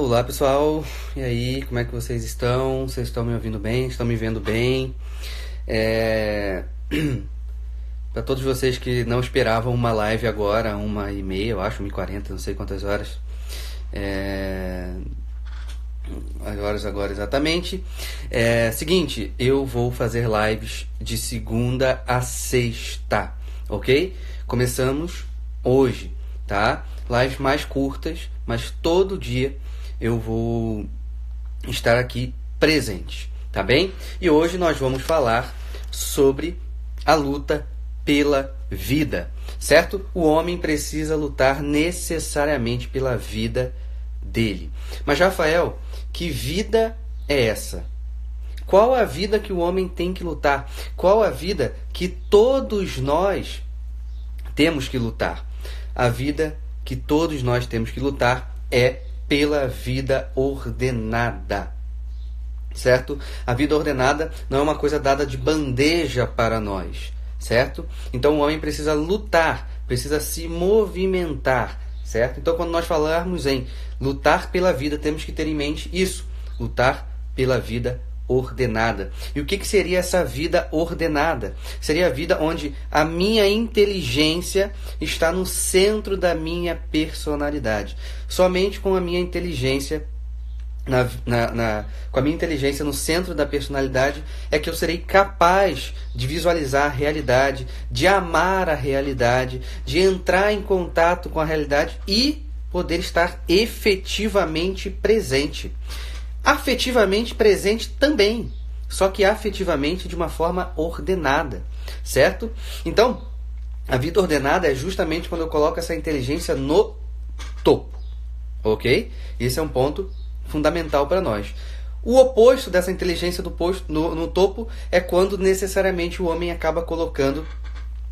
Olá pessoal, e aí, como é que vocês estão? Vocês estão me ouvindo bem? Estão me vendo bem? É... Para todos vocês que não esperavam uma live agora, 1h30, eu acho, 1h40, não sei quantas horas. As horas agora exatamente. Seguinte, eu vou fazer lives de segunda a sexta, ok? Começamos hoje, tá? Lives mais curtas, mas todo dia eu vou estar aqui presente, tá bem? E hoje nós vamos falar sobre a luta pela vida, certo? O homem precisa lutar necessariamente pela vida dele. Mas Rafael, que vida é essa? Qual a vida que o homem tem que lutar? Qual a vida que todos nós temos que lutar? A vida que todos nós temos que lutar é pela vida ordenada, certo? A vida ordenada não é uma coisa dada de bandeja para nós, certo? Então o homem precisa lutar, precisa se movimentar, certo? Então quando nós falarmos em lutar pela vida, temos que ter em mente isso, lutar pela vida ordenada. E o que seria essa vida ordenada? Seria a vida onde a minha inteligência está no centro da minha personalidade. Somente com a minha inteligência com a minha inteligência no centro da personalidade é que eu serei capaz de visualizar a realidade, de amar a realidade, de entrar em contato com a realidade e poder estar efetivamente presente. Afetivamente presente também, só que afetivamente de uma forma ordenada, certo? Então, a vida ordenada é justamente quando eu coloco essa inteligência no topo, ok? Esse é um ponto fundamental para nós. O oposto dessa inteligência no topo é quando necessariamente o homem acaba colocando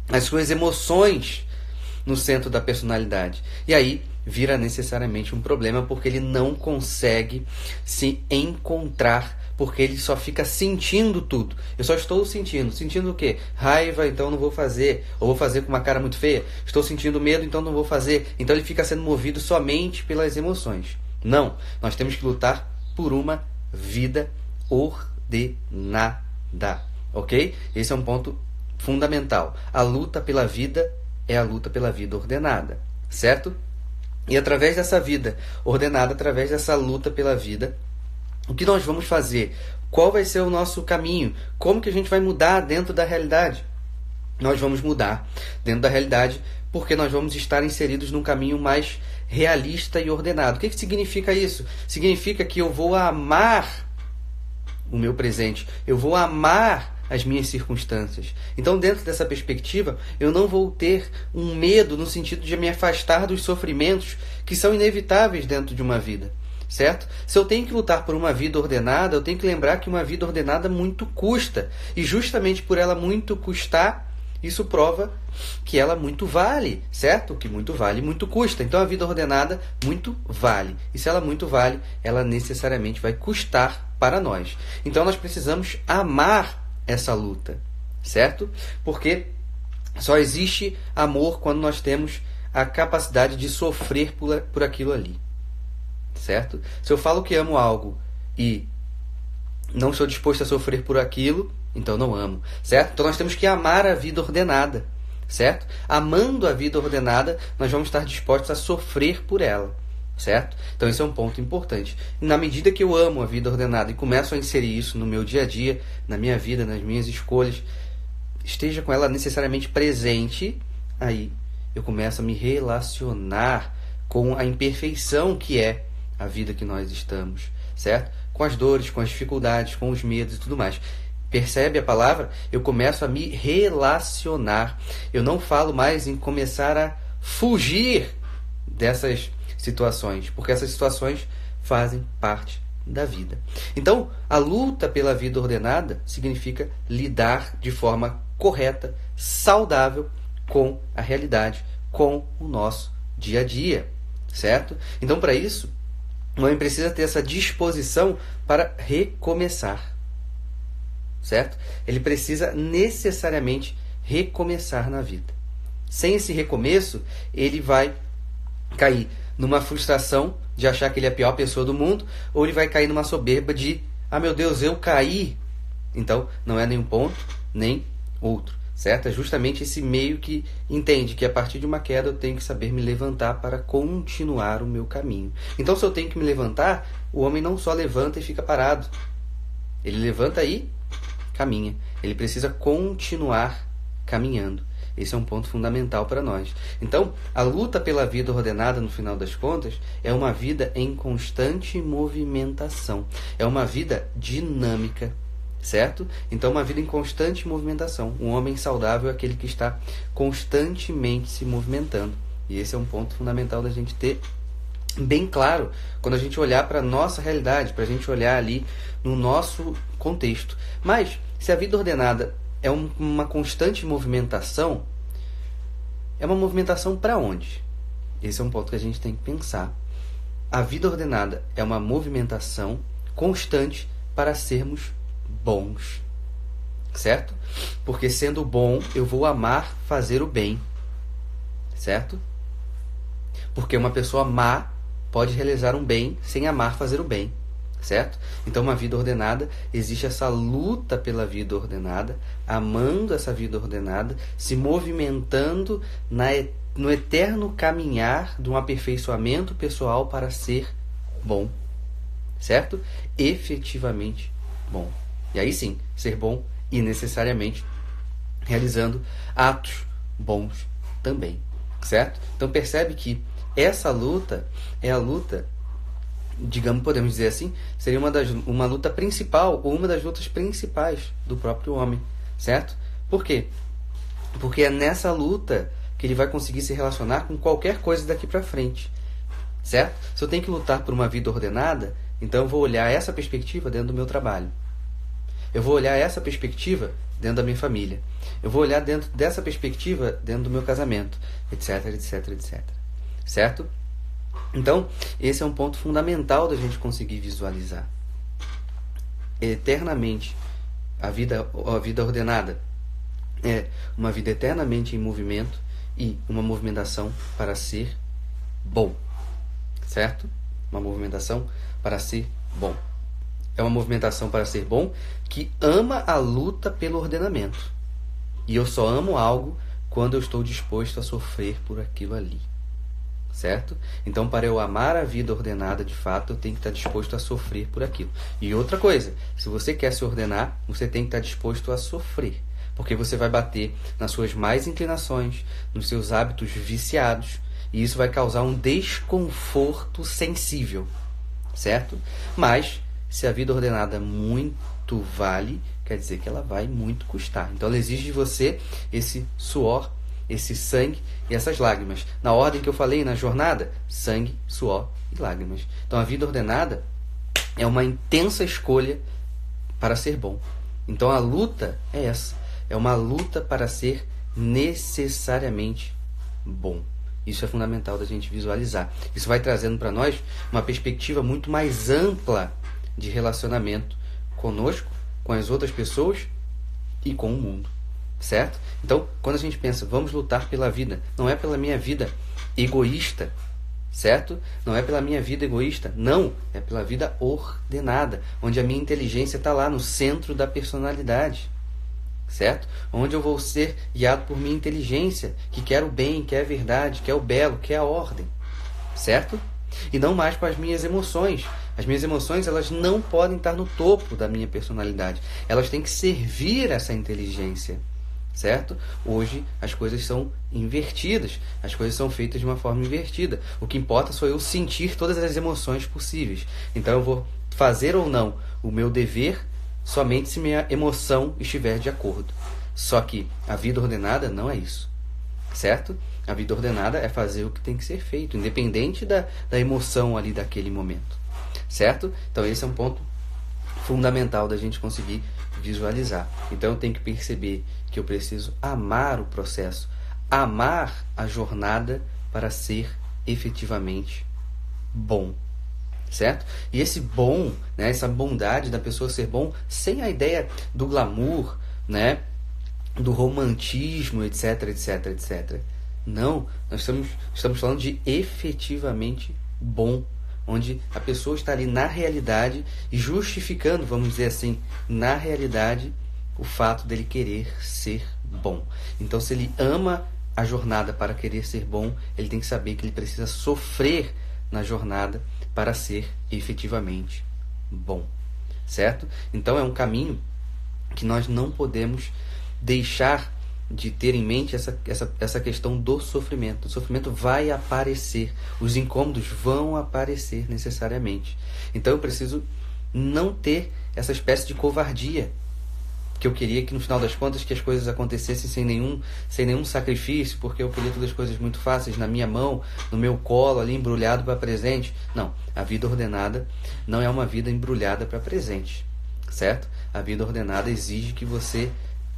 as suas emoções no centro da personalidade. E aí vira necessariamente um problema, porque ele não consegue se encontrar, porque ele só fica sentindo tudo. Eu só estou sentindo. Sentindo o quê? Raiva, então não vou fazer. Ou vou fazer com uma cara muito feia. Estou sentindo medo, então não vou fazer. Então ele fica sendo movido somente pelas emoções. Não. Nós temos que lutar por uma vida ordenada. Ok? Esse é um ponto fundamental. A luta pela vida é a luta pela vida ordenada. Certo? E através dessa vida ordenada, através dessa luta pela vida, o que nós vamos fazer? Qual vai ser o nosso caminho? Como que a gente vai mudar dentro da realidade? Nós vamos mudar dentro da realidade porque nós vamos estar inseridos num caminho mais realista e ordenado. O que significa isso? Significa que eu vou amar o meu presente, eu vou amar as minhas circunstâncias. Então, dentro dessa perspectiva, eu não vou ter um medo no sentido de me afastar dos sofrimentos que são inevitáveis dentro de uma vida, certo? Se eu tenho que lutar por uma vida ordenada, eu tenho que lembrar que uma vida ordenada muito custa. E justamente por ela muito custar, isso prova que ela muito vale, certo? Que muito vale, muito custa. Então, a vida ordenada muito vale. E se ela muito vale, ela necessariamente vai custar para nós. Então, nós precisamos amar essa luta, certo? Porque só existe amor quando nós temos a capacidade de sofrer por aquilo ali, certo? Se eu falo que amo algo e não estou disposto a sofrer por aquilo, então não amo, certo? Então nós temos que amar a vida ordenada, certo? Amando a vida ordenada, nós vamos estar dispostos a sofrer por ela, certo? Então esse é um ponto importante. Na medida que eu amo a vida ordenada e começo a inserir isso no meu dia a dia, na minha vida, nas minhas escolhas, esteja com ela necessariamente presente, aí eu começo a me relacionar com a imperfeição que é a vida que nós estamos, certo? Com as dores, com as dificuldades, com os medos e tudo mais. Percebe a palavra? Eu começo a me relacionar. Eu não falo mais em começar a fugir dessas situações, porque essas situações fazem parte da vida. Então, a luta pela vida ordenada significa lidar de forma correta, saudável com a realidade, com o nosso dia a dia, certo? Então, para isso, o homem precisa ter essa disposição para recomeçar, certo? Ele precisa necessariamente recomeçar na vida. Sem esse recomeço, ele vai cair numa frustração de achar que ele é a pior pessoa do mundo, ou ele vai cair numa soberba de, ah meu Deus, eu caí. Então, não é nem um ponto, nem outro, certo? É justamente esse meio que entende que a partir de uma queda eu tenho que saber me levantar para continuar o meu caminho. Então, se eu tenho que me levantar, o homem não só levanta e fica parado. Ele levanta e caminha. Ele precisa continuar caminhando. Esse é um ponto fundamental para nós. Então, a luta pela vida ordenada, no final das contas, é uma vida em constante movimentação. É uma vida dinâmica, certo? Então, uma vida em constante movimentação. Um homem saudável é aquele que está constantemente se movimentando. E esse é um ponto fundamental da gente ter bem claro quando a gente olhar para a nossa realidade, para a gente olhar ali no nosso contexto. Mas, se a vida ordenada é uma constante movimentação, é uma movimentação para onde? Esse é um ponto que a gente tem que pensar. A vida ordenada é uma movimentação constante para sermos bons, certo? Porque sendo bom, eu vou amar fazer o bem, certo? Porque uma pessoa má pode realizar um bem sem amar fazer o bem, certo? Então, uma vida ordenada, existe essa luta pela vida ordenada, amando essa vida ordenada, se movimentando no eterno caminhar de um aperfeiçoamento pessoal para ser bom, certo? Efetivamente bom. E aí sim, ser bom e necessariamente realizando atos bons também, certo? Então percebe que essa luta é a luta, digamos, podemos dizer assim, seria uma luta principal, ou uma das lutas principais do próprio homem, certo? Por quê? Porque é nessa luta que ele vai conseguir se relacionar com qualquer coisa daqui para frente, certo? Se eu tenho que lutar por uma vida ordenada, então eu vou olhar essa perspectiva dentro do meu trabalho. Eu vou olhar essa perspectiva dentro da minha família. Eu vou olhar dentro dessa perspectiva dentro do meu casamento, etc, etc, etc. Certo? Então, esse é um ponto fundamental da gente conseguir visualizar. Eternamente, a vida ordenada é uma vida eternamente em movimento e uma movimentação para ser bom. Certo? Uma movimentação para ser bom. É uma movimentação para ser bom que ama a luta pelo ordenamento. E eu só amo algo quando eu estou disposto a sofrer por aquilo ali. Certo? Então, para eu amar a vida ordenada de fato, eu tenho que estar disposto a sofrer por aquilo. E outra coisa, se você quer se ordenar, você tem que estar disposto a sofrer. Porque você vai bater nas suas más inclinações, nos seus hábitos viciados, e isso vai causar um desconforto sensível. Certo? Mas, se a vida ordenada muito vale, quer dizer que ela vai muito custar. Então, ela exige de você esse suor, esse sangue e essas lágrimas. Na ordem que eu falei na jornada, sangue, suor e lágrimas. Então, a vida ordenada é uma intensa escolha para ser bom. Então, a luta é essa. É uma luta para ser necessariamente bom. Isso é fundamental da gente visualizar. Isso vai trazendo para nós uma perspectiva muito mais ampla de relacionamento conosco, com as outras pessoas e com o mundo. Certo? Então, quando a gente pensa, vamos lutar pela vida, não é pela minha vida egoísta, certo? Não é pela minha vida egoísta, não, é pela vida ordenada, onde a minha inteligência está lá no centro da personalidade, certo? Onde eu vou ser guiado por minha inteligência, que quer o bem, quer a verdade, quer o belo, quer a ordem, certo? E não mais com as minhas emoções. As minhas emoções, elas não podem estar no topo da minha personalidade, elas têm que servir essa inteligência. Certo? Hoje as coisas são invertidas, as coisas são feitas de uma forma invertida. O que importa sou eu sentir todas as emoções possíveis. Então eu vou fazer ou não o meu dever somente se minha emoção estiver de acordo. Só que a vida ordenada não é isso. Certo? A vida ordenada é fazer o que tem que ser feito, independente da emoção ali daquele momento. Certo? Então esse é um ponto fundamental da gente conseguir visualizar. Então eu tenho que perceber que eu preciso amar o processo, amar a jornada para ser efetivamente bom, certo? E esse bom, né, essa bondade da pessoa ser bom, sem a ideia do glamour, né, do romantismo, etc, etc, etc. Não, nós estamos falando de efetivamente bom, onde a pessoa está ali na realidade e justificando, vamos dizer assim, na realidade, o fato dele querer ser bom. Então, se ele ama a jornada para querer ser bom, ele tem que saber que ele precisa sofrer na jornada para ser efetivamente bom, certo? Então, é um caminho que nós não podemos deixar de ter em mente essa questão do sofrimento. O sofrimento vai aparecer, os incômodos vão aparecer necessariamente. Então eu preciso não ter essa espécie de covardia, que eu queria que no final das contas que as coisas acontecessem sem nenhum sacrifício, porque eu queria todas as coisas muito fáceis na minha mão, no meu colo, ali embrulhado para presente. Não, a vida ordenada não é uma vida embrulhada para presente, certo? A vida ordenada exige que você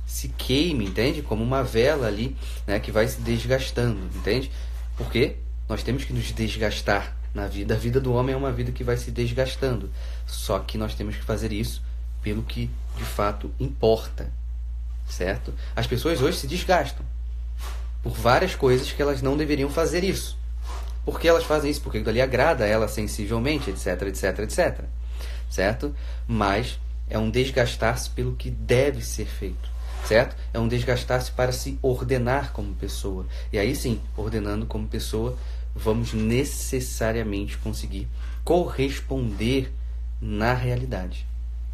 se queime, entende? Como uma vela ali, né, que vai se desgastando, entende? Porque nós temos que nos desgastar na vida. A vida do homem é uma vida que vai se desgastando. Só que nós temos que fazer isso pelo que de fato importa, certo? As pessoas hoje se desgastam por várias coisas que elas não deveriam fazer isso. Por que elas fazem isso? Porque aquilo ali agrada a ela sensivelmente, etc, etc, etc. Certo? Mas é um desgastar-se pelo que deve ser feito. Certo? É um desgastar-se para se ordenar como pessoa. E aí sim, ordenando como pessoa, vamos necessariamente conseguir corresponder na realidade.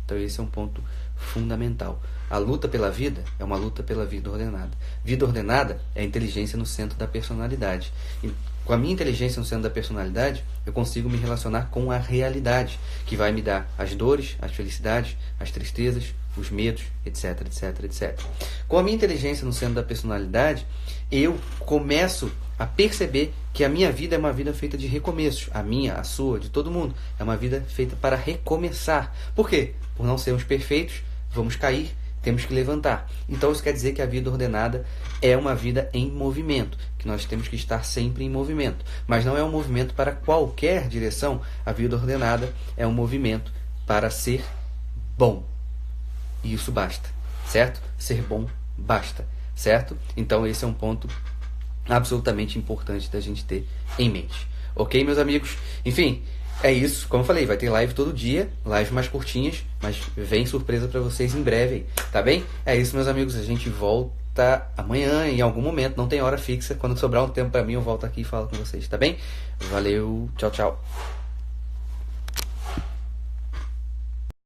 Então esse é um ponto fundamental. A luta pela vida é uma luta pela vida ordenada. Vida ordenada é a inteligência no centro da personalidade. E com a minha inteligência no centro da personalidade, eu consigo me relacionar com a realidade, que vai me dar as dores, as felicidades, as tristezas, os medos, etc, etc, etc. Com a minha inteligência no centro da personalidade, eu começo a perceber que a minha vida é uma vida feita de recomeços. A minha, a sua, de todo mundo. É uma vida feita para recomeçar. Por quê? Por não sermos perfeitos, vamos cair, temos que levantar. Então isso quer dizer que a vida ordenada é uma vida em movimento, que nós temos que estar sempre em movimento. Mas não é um movimento para qualquer direção. A vida ordenada é um movimento para ser bom. E isso basta, certo? Ser bom basta, certo? Então esse é um ponto absolutamente importante da gente ter em mente. Ok, meus amigos? Enfim, é isso. Como eu falei, vai ter live todo dia, lives mais curtinhas, mas vem surpresa para vocês em breve, tá bem? É isso, meus amigos. A gente volta amanhã, em algum momento, não tem hora fixa. Quando sobrar um tempo para mim, eu volto aqui e falo com vocês, tá bem? Valeu, tchau, tchau.